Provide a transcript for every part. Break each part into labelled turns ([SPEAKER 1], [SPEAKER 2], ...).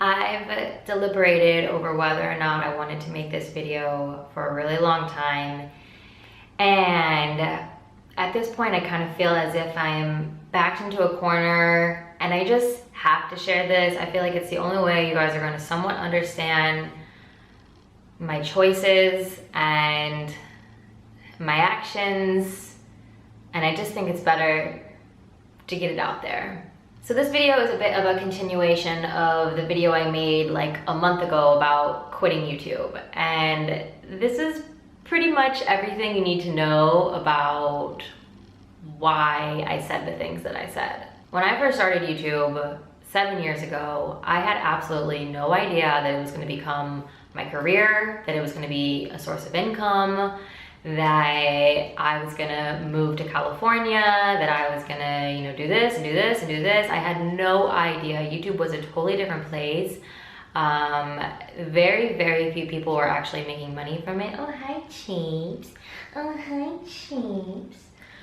[SPEAKER 1] I've deliberated over whether or not I wanted to make this video for a really long time. And at this point, I kind of feel as if I'm backed into a corner and I just have to share this. I feel like it's the only way you guys are going to somewhat understand my choices and my actions. And I just think it's better to get it out there. So this video is a bit of a continuation of the video I made like a month ago about quitting YouTube. And this is pretty much everything you need to know about why I said the things that I said. When I first started YouTube 7 years ago, I had absolutely no idea that it was going to become my career, that it was going to be a source of income, that I was gonna move to California, that I was gonna, do this and do this and do this. I had no idea. YouTube was a totally different place. Very, very few people were actually making money from it. Oh, hi, Cheeps. Oh, hi, Cheeps.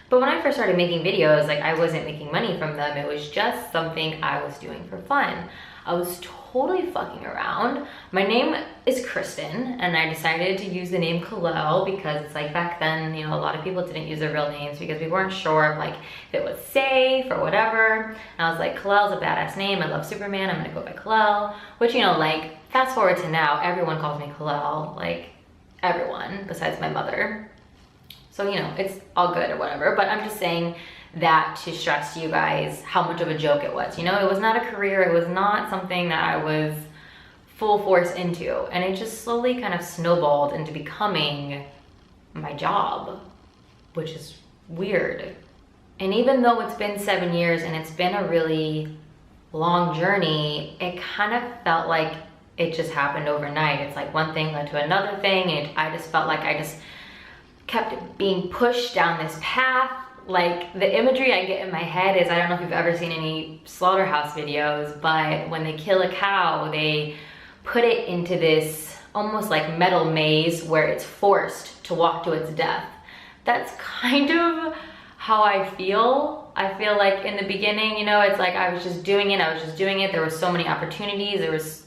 [SPEAKER 1] But when I first started making videos, like I wasn't making money from them. It was just something I was doing for fun. I was totally fucking around. My name is Kristen, and I decided to use the name Kalel because it's like back then, a lot of people didn't use their real names because we weren't sure if it was safe or whatever. And I was like, Kalel's a badass name. I love Superman. I'm gonna go by Kalel. Which, fast forward to now, everyone calls me Kalel. Like, everyone besides my mother. So, it's all good or whatever. But I'm just saying that to stress to you guys how much of a joke it was. It was not a career. It was not something that I was full force into. And it just slowly kind of snowballed into becoming my job, which is weird. And even though it's been 7 years and it's been a really long journey, it kind of felt like it just happened overnight. It's like one thing led to another thing, and I just felt like I just kept being pushed down this path. Like, the imagery I get in my head is, I don't know if you've ever seen any slaughterhouse videos, but when they kill a cow, they put it into this almost like metal maze where it's forced to walk to its death. That's kind of how I feel. I feel like in the beginning, it's like I was just doing it. There were so many opportunities. There was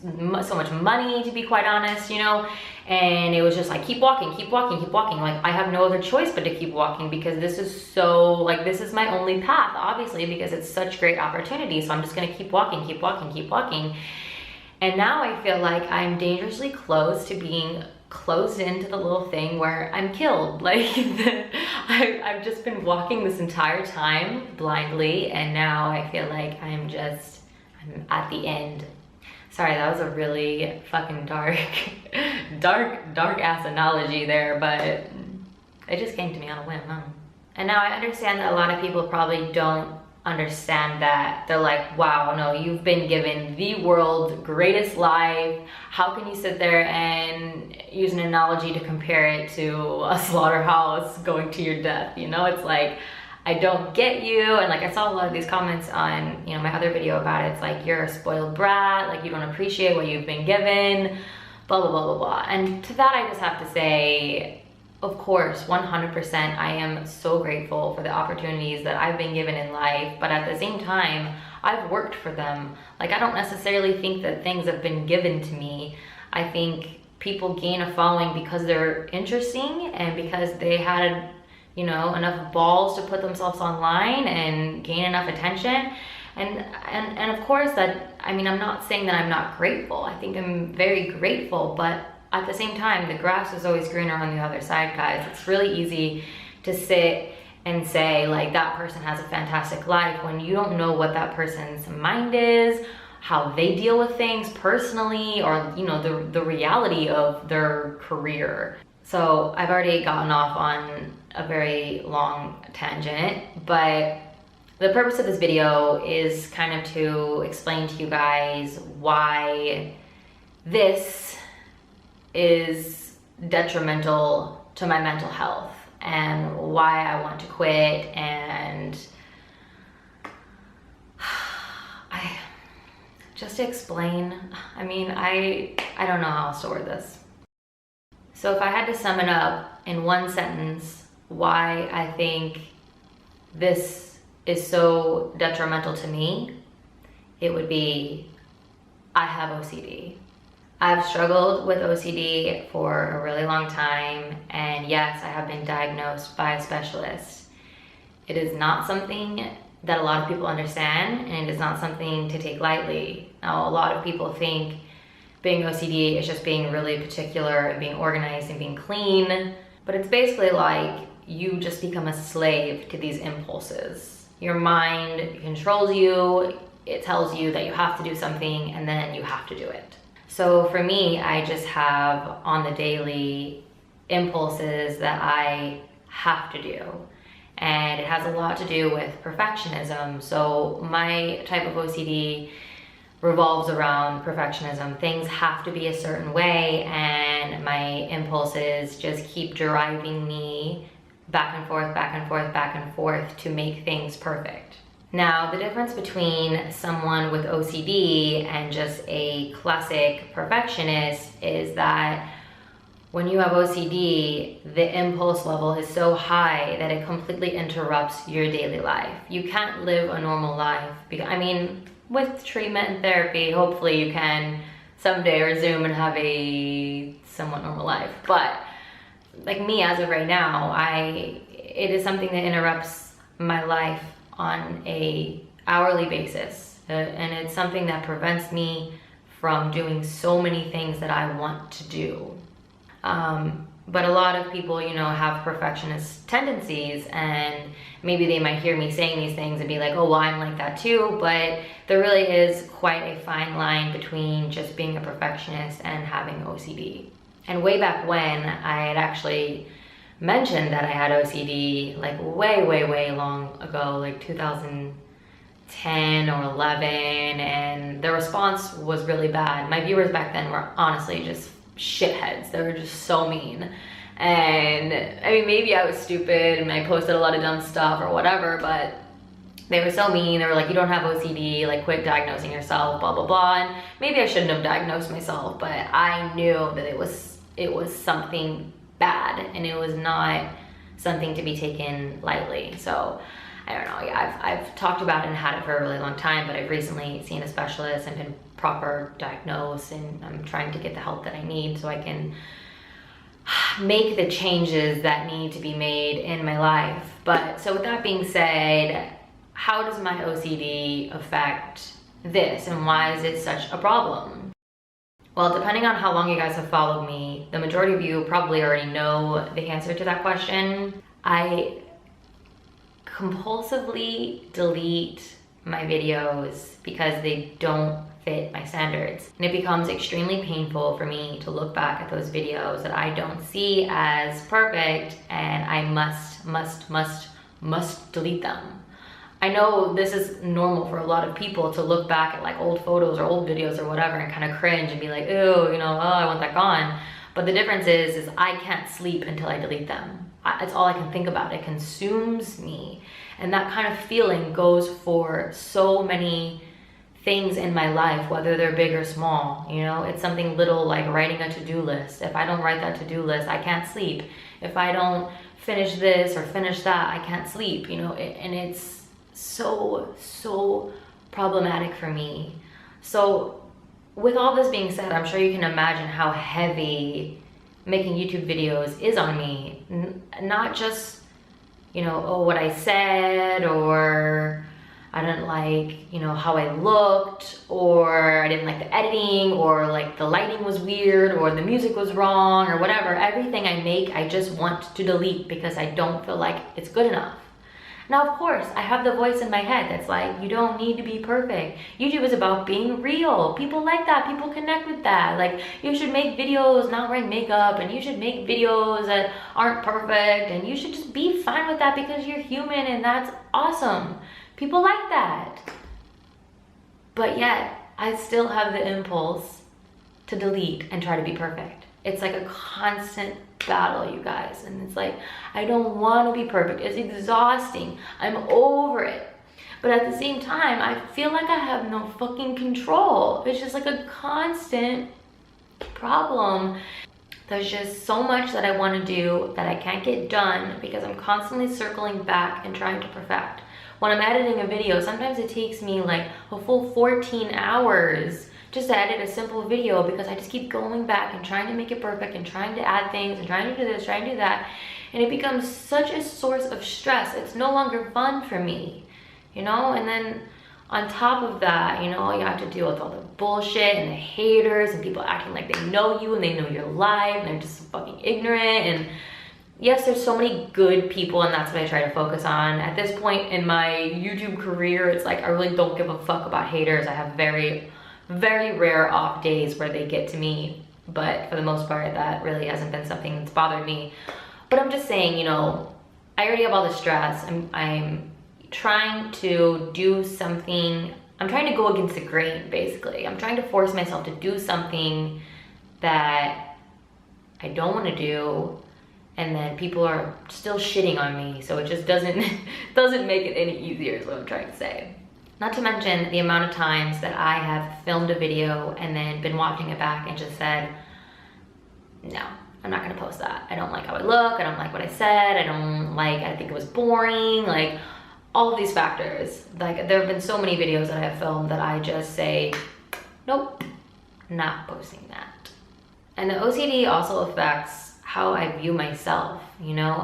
[SPEAKER 1] so much money, to be quite honest, and it was just like, keep walking, keep walking, keep walking. Like, I have no other choice but to keep walking because this is this is my only path, obviously, because it's such great opportunity. So I'm just gonna keep walking, keep walking, keep walking. And now I feel like I'm dangerously close to being closed into the little thing where I'm killed. Like, I've just been walking this entire time blindly, and now I feel like I'm at the end. Sorry, that was a really fucking dark ass analogy there, but it just came to me on a whim, huh? And now I understand that a lot of people probably don't understand that. They're like, wow, no, you've been given the world's greatest life. How can you sit there and use an analogy to compare it to a slaughterhouse going to your death? It's like, I don't get you. And I saw a lot of these comments on, my other video about it. It's like, you're a spoiled brat, like you don't appreciate what you've been given, blah, blah, blah, blah, blah. And to that, I just have to say, of course, 100%, I am so grateful for the opportunities that I've been given in life, but at the same time, I've worked for them. I don't necessarily think that things have been given to me. I think people gain a following because they're interesting and because they had, enough balls to put themselves online and gain enough attention. And of course I'm not saying that I'm not grateful. I think I'm very grateful, but at the same time, the grass is always greener on the other side, guys. It's really easy to sit and say, that person has a fantastic life when you don't know what that person's mind is, how they deal with things personally, or, the reality of their career. So I've already gotten off on a very long tangent, but the purpose of this video is kind of to explain to you guys why this is detrimental to my mental health and why I want to quit. And just to explain, I don't know how else to word this. So if I had to sum it up in one sentence, why I think this is so detrimental to me, it would be I have OCD. I've struggled with OCD for a really long time, and yes, I have been diagnosed by a specialist. It is not something that a lot of people understand, and it is not something to take lightly. Now, a lot of people think being OCD is just being really particular and being organized and being clean, but it's basically like you just become a slave to these impulses. Your mind controls you, it tells you that you have to do something, and then you have to do it. So for me, I just have on the daily impulses that I have to do. And it has a lot to do with perfectionism. So my type of OCD revolves around perfectionism. Things have to be a certain way, and my impulses just keep driving me back and forth, back and forth, back and forth to make things perfect. Now, the difference between someone with OCD and just a classic perfectionist is that when you have OCD, the impulse level is so high that it completely interrupts your daily life. You can't live a normal life. I mean, with treatment and therapy, hopefully you can someday resume and have a somewhat normal life. But like me, as of right now, it is something that interrupts my life on a hourly basis. And it's something that prevents me from doing so many things that I want to do. But a lot of people, you know, have perfectionist tendencies, and maybe they might hear me saying these things and be like, oh, well, I'm like that too. But there really is quite a fine line between just being a perfectionist and having OCD. And way back when, I had actually mentioned that I had OCD like way long ago, like 2010 or 11, and the response was really bad. My viewers back then were honestly just shitheads. They were just so mean. And I mean, maybe I was stupid and I posted a lot of dumb stuff or whatever, but they were so mean. They were like, you don't have OCD, like quit diagnosing yourself, blah blah blah. And maybe I shouldn't have diagnosed myself, but I knew that it was something bad, and it was not something to be taken lightly. So I don't know, yeah, I've talked about it and had it for a really long time, but I've recently seen a specialist and been proper diagnosed, and I'm trying to get the help that I need so I can make the changes that need to be made in my life. But so with that being said, how does my OCD affect this, and why is it such a problem? Well, depending on how long you guys have followed me, the majority of you probably already know the answer to that question. I compulsively delete my videos because they don't fit my standards. And it becomes extremely painful for me to look back at those videos that I don't see as perfect, and I must delete them. I know this is normal for a lot of people to look back at like old photos or old videos or whatever and kind of cringe and be like, ew, you know, oh, I want that gone. But the difference is I can't sleep until I delete them. It's all I can think about. It consumes me. And that kind of feeling goes for so many things in my life, whether they're big or small. You know, it's something little like writing a to-do list. If I don't write that to-do list, I can't sleep. If I don't finish this or finish that, I can't sleep, you know, and it's so problematic for me. So with all this being said, I'm sure you can imagine how heavy making YouTube videos is on me. Not just, you know, oh, what I said, or I didn't like, you know, how I looked, or I didn't like the editing, or like the lighting was weird, or the music was wrong, or whatever. Everything I make, I just want to delete because I don't feel like it's good enough. Now, of course, I have the voice in my head that's like, you don't need to be perfect. YouTube is about being real. People like that. People connect with that. Like, you should make videos not wearing makeup, and you should make videos that aren't perfect, and you should just be fine with that because you're human, and that's awesome. People like that. But yet, I still have the impulse to delete and try to be perfect. It's like a constant battle, you guys. And it's like, I don't want to be perfect. It's exhausting. I'm over it. But at the same time, I feel like I have no fucking control. It's just like a constant problem. There's just so much that I want to do that I can't get done because I'm constantly circling back and trying to perfect. When I'm editing a video, sometimes it takes me like a full 14 hours just to edit a simple video because I just keep going back and trying to make it perfect and trying to add things and trying to do this, trying to do that. And it becomes such a source of stress. It's no longer fun for me, you know? And then on top of that, you know, you have to deal with all the bullshit and the haters and people acting like they know you and they know your life and they're just fucking ignorant. And yes, there's so many good people and that's what I try to focus on. At this point in my YouTube career, it's like I really don't give a fuck about haters. I have very, very rare off days where they get to me, but for the most part, that really hasn't been something that's bothered me. But I'm just saying, you know, I already have all the stress. I'm trying to do something. I'm trying to go against the grain, basically. I'm trying to force myself to do something that I don't want to do, and then people are still shitting on me, so it just doesn't make it any easier is what I'm trying to say. Not to mention the amount of times that I have filmed a video and then been watching it back and just said, no, I'm not gonna post that. I don't like how I look, I don't like what I said, I think it was boring, like all of these factors. Like there have been so many videos that I have filmed that I just say, nope, not posting that. And the OCD also affects how I view myself, you know?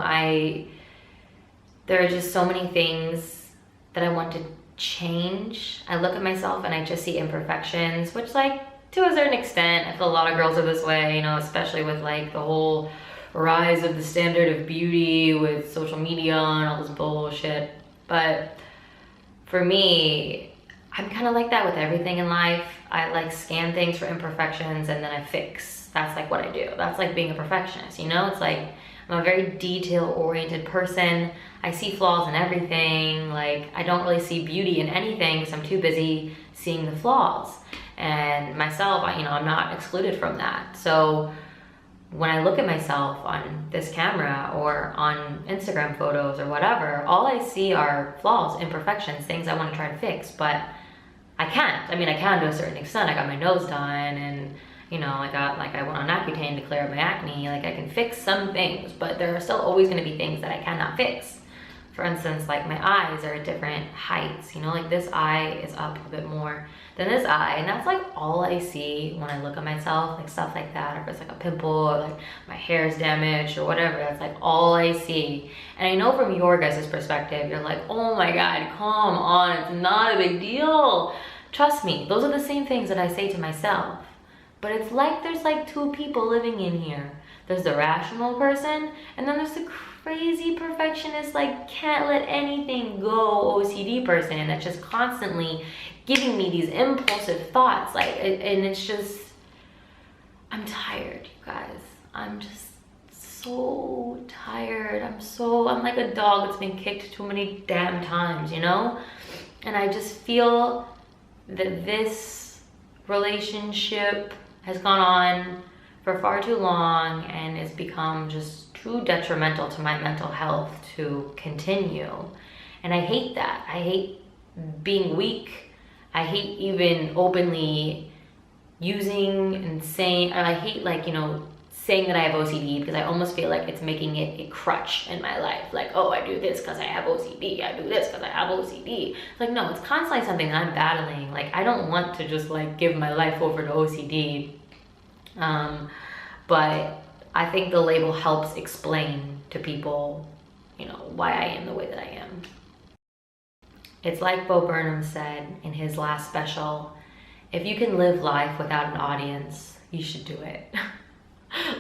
[SPEAKER 1] There are just so many things that I want to change. I look at myself and I just see imperfections, which like to a certain extent, I feel a lot of girls are this way, you know, especially with like the whole rise of the standard of beauty with social media and all this bullshit. But for me, I'm kind of like that with everything in life. I like scan things for imperfections and then I fix. That's like what I do. That's like being a perfectionist, you know? It's like I'm a very detail-oriented person. I see flaws in everything. Like I don't really see beauty in anything because I'm too busy seeing the flaws. And myself, I'm not excluded from that. So when I look at myself on this camera or on Instagram photos or whatever, all I see are flaws, imperfections, things I want to try to fix, but I can't. I mean, I can to a certain extent. I got my nose done and, you know, I went on Accutane to clear up my acne. Like I can fix some things, but there are still always going to be things that I cannot fix. For instance, like my eyes are at different heights, you know, like this eye is up a bit more than this eye, and that's like all I see when I look at myself, like stuff like that, or if it's like a pimple or like my hair's damaged or whatever, that's like all I see. And I know from your guys' perspective, you're like, oh my God, come on, it's not a big deal. Trust me, those are the same things that I say to myself. But it's like there's like two people living in here. There's the rational person, and then there's the crazy perfectionist, like can't let anything go OCD person that's just constantly giving me these impulsive thoughts. Like, and it's just, I'm tired, you guys. I'm just so tired. I'm like a dog that's been kicked too many damn times, you know? And I just feel that this relationship has gone on for far too long and it's become just too detrimental to my mental health to continue. And I hate that. I hate being weak. I hate even openly using and saying, or I hate like, you know, saying that I have OCD because I almost feel like it's making it a crutch in my life. Like, oh, I do this because I have OCD. I do this because I have OCD. It's like, no, it's constantly something that I'm battling. Like, I don't want to just like give my life over to OCD. But I think the label helps explain to people, you know, why I am the way that I am. It's like Bo Burnham said in his last special, if you can live life without an audience, you should do it.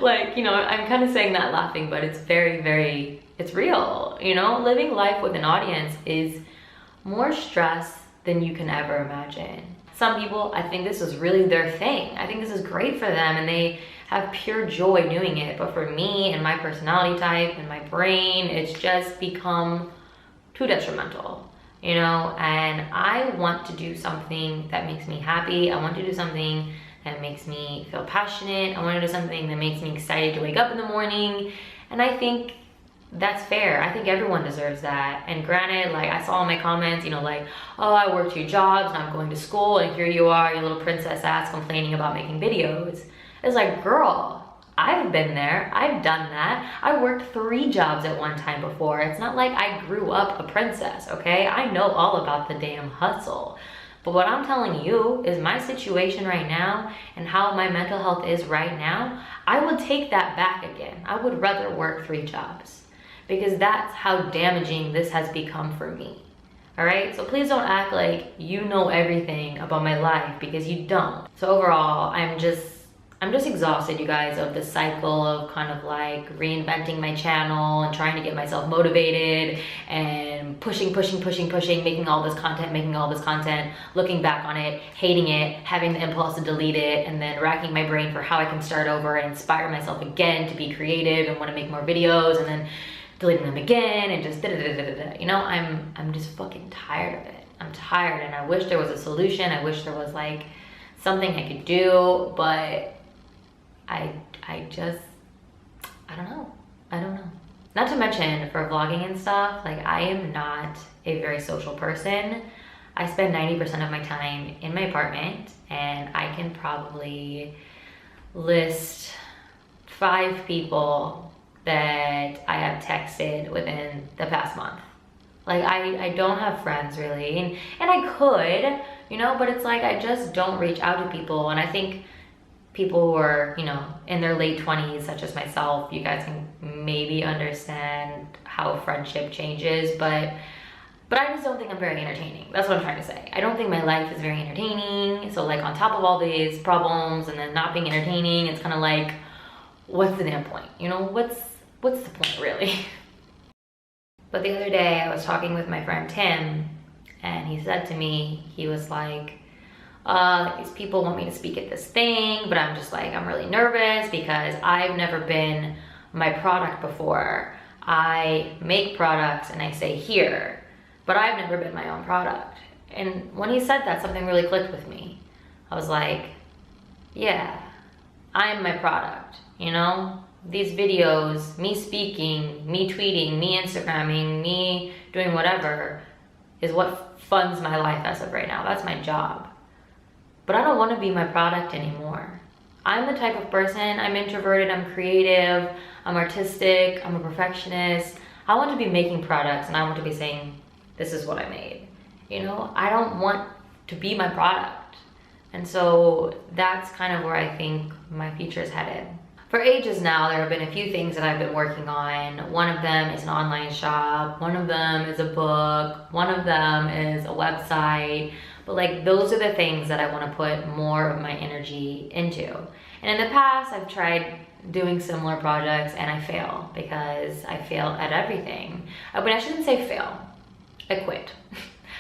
[SPEAKER 1] Like, you know, I'm kind of saying that laughing, but it's very, very, it's real. You know, living life with an audience is more stress than you can ever imagine. Some people, I think this is really their thing. I think this is great for them and they have pure joy doing it. But for me and my personality type and my brain, it's just become too detrimental, you know? And I want to do something that makes me happy. I want to do something that makes me feel passionate. I want to do something that makes me excited to wake up in the morning. And I think that's fair. I think everyone deserves that. And granted, like I saw in my comments, you know, like, oh, I work 2 jobs and I'm going to school and here you are, your little princess ass complaining about making videos. It's like, girl, I've been there. I've done that. I worked 3 jobs at one time before. It's not like I grew up a princess, okay? I know all about the damn hustle. But what I'm telling you is my situation right now and how my mental health is right now, I would take that back again. I would rather work 3 jobs because that's how damaging this has become for me. All right, so please don't act like you know everything about my life because you don't. So overall, I'm just exhausted, you guys, of the cycle of kind of like reinventing my channel and trying to get myself motivated and pushing, making all this content, looking back on it, hating it, having the impulse to delete it, and then racking my brain for how I can start over and inspire myself again to be creative and want to make more videos, and then deleting them again and just da-da-da-da-da-da. You know, I'm just fucking tired of it. I'm tired, and I wish there was a solution. I wish there was like something I could do, but I don't know. Not to mention for vlogging and stuff, like I am not a very social person. I spend 90% of my time in my apartment, and I can probably list 5 people that I have texted within the past month. Like I don't have friends really, and I could, you know, but it's like I just don't reach out to people. And I think people who are, you know, in their late 20s, such as myself, you guys can maybe understand how friendship changes, but I just don't think I'm very entertaining. That's what I'm trying to say. I don't think my life is very entertaining. So like on top of all these problems and then not being entertaining, it's kind of like, what's the damn point? You know, what's the point really? But the other day I was talking with my friend Tim, and he said to me, he was like, these people want me to speak at this thing, but I'm just like, I'm really nervous because I've never been my product before. I make products and I say here, but I've never been my own product. And when he said that, something really clicked with me. I was like, yeah, I'm my product, you know? These videos, me speaking, me tweeting, me Instagramming, me doing whatever is what funds my life as of right now. That's my job. But I don't want to be my product anymore. I'm the type of person, I'm introverted, I'm creative, I'm artistic, I'm a perfectionist. I want to be making products and I want to be saying, this is what I made. You know, I don't want to be my product. And so that's kind of where I think my future is headed. For ages now, there have been a few things that I've been working on. One of them is an online shop. One of them is a book. One of them is a website. But like, those are the things that I want to put more of my energy into. And in the past, I've tried doing similar projects and I fail because I fail at everything. But I shouldn't say fail. I quit.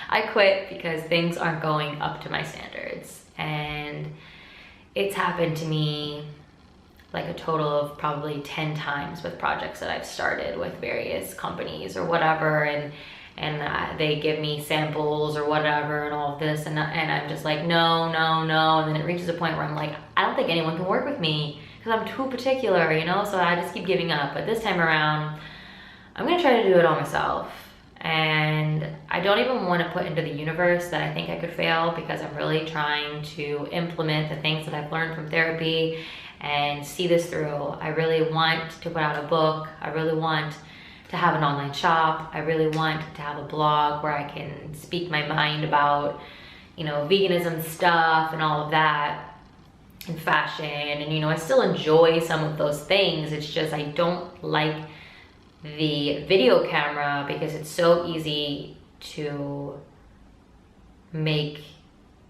[SPEAKER 1] I quit because things aren't going up to my standards. And it's happened to me like a total of probably 10 times with projects that I've started with various companies or whatever, and they give me samples or whatever and all of this, and I'm just like, no, and then it reaches a point where I'm like, I don't think anyone can work with me because I'm too particular, you know, so I just keep giving up. But this time around, I'm gonna try to do it all myself. And I don't even want to put into the universe that I think I could fail, because I'm really trying to implement the things that I've learned from therapy and see this through. I really want to put out a book. I really want to have an online shop. I really want to have a blog where I can speak my mind about, you know, veganism stuff and all of that, and fashion. And, you know, I still enjoy some of those things. It's just I don't like the video camera because it's so easy to make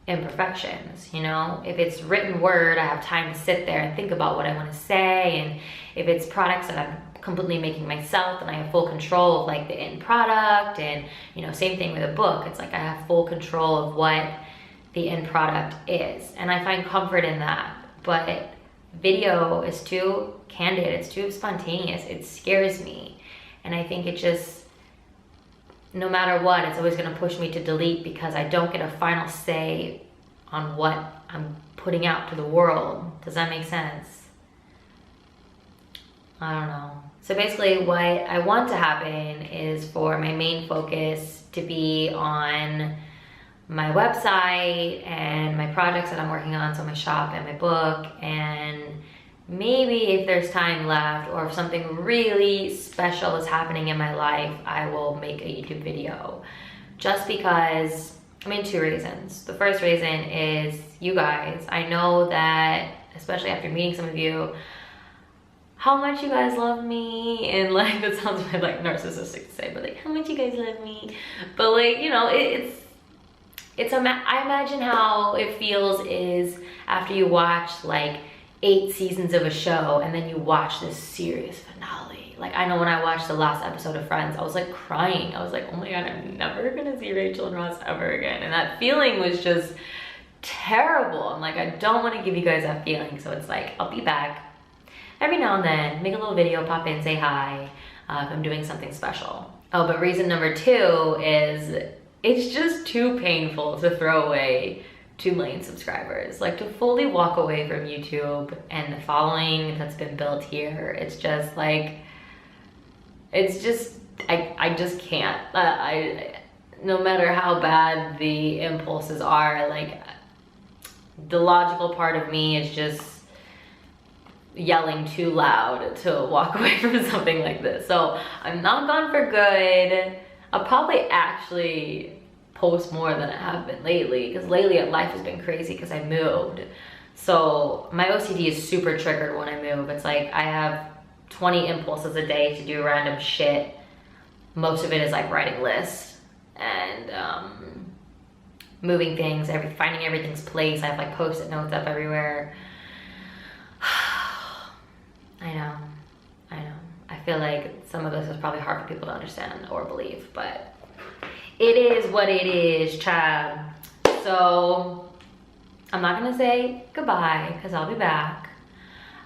[SPEAKER 1] imperfections, you know? If it's written word, I have time to sit there and think about what I want to say. And if it's products that I'm completely making myself, then I have full control of like the end product. And, you know, same thing with a book. It's like I have full control of what the end product is. And I find comfort in that. But video is too candid. It's too spontaneous. It scares me. And I think it just, no matter what, it's always gonna push me to delete because I don't get a final say on what I'm putting out to the world. Does that make sense? I don't know. So basically what I want to happen is for my main focus to be on my website and my projects that I'm working on, so my shop and my book, and maybe if there's time left or if something really special is happening in my life, I will make a YouTube video. Just because I mean, two reasons. The first reason is you guys. I know that, especially after meeting some of you, how much you guys love me, and like, that sounds like narcissistic to say, but like, how much you guys love me. But like, you know, I imagine how it feels is after you watch like 8 seasons of a show and then you watch this serious finale. Like, I know when I watched the last episode of Friends, I was like crying. I was like, oh my God, I'm never gonna see Rachel and Ross ever again. And that feeling was just terrible. I'm like, I don't wanna give you guys that feeling. So it's like, I'll be back every now and then, make a little video, pop in, say hi, if I'm doing something special. Oh, but reason number 2 is it's just too painful to throw away 2 million subscribers. Like, to fully walk away from YouTube and the following that's been built here, it's just like, it's just, I just can't. No matter how bad the impulses are, like, the logical part of me is just yelling too loud to walk away from something like this. So I'm not gone for good. I'll probably actually post more than I have been lately, because lately life has been crazy because I moved. So my OCD is super triggered when I move. It's like I have 20 impulses a day to do random shit. Most of it is like writing lists and moving things, finding everything's place. I have like post-it notes up everywhere. I know. I feel like some of this is probably hard for people to understand or believe, but it is what it is, child. So I'm not gonna say goodbye because I'll be back.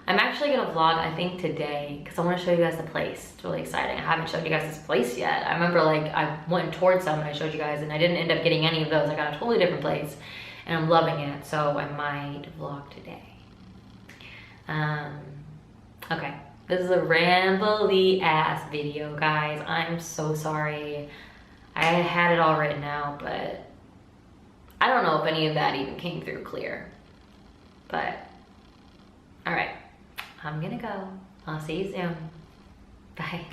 [SPEAKER 1] I'm actually gonna vlog, I think, today because I want to show you guys the place. It's really exciting. I haven't showed you guys this place yet. I remember like I went towards some and I showed you guys and I didn't end up getting any of those. I got a totally different place and I'm loving it. So I might vlog today. Okay, this is a rambly ass video, guys. I'm so sorry. I had it all written out, but I don't know if any of that even came through clear. But, all right, I'm gonna go. I'll see you soon. Bye.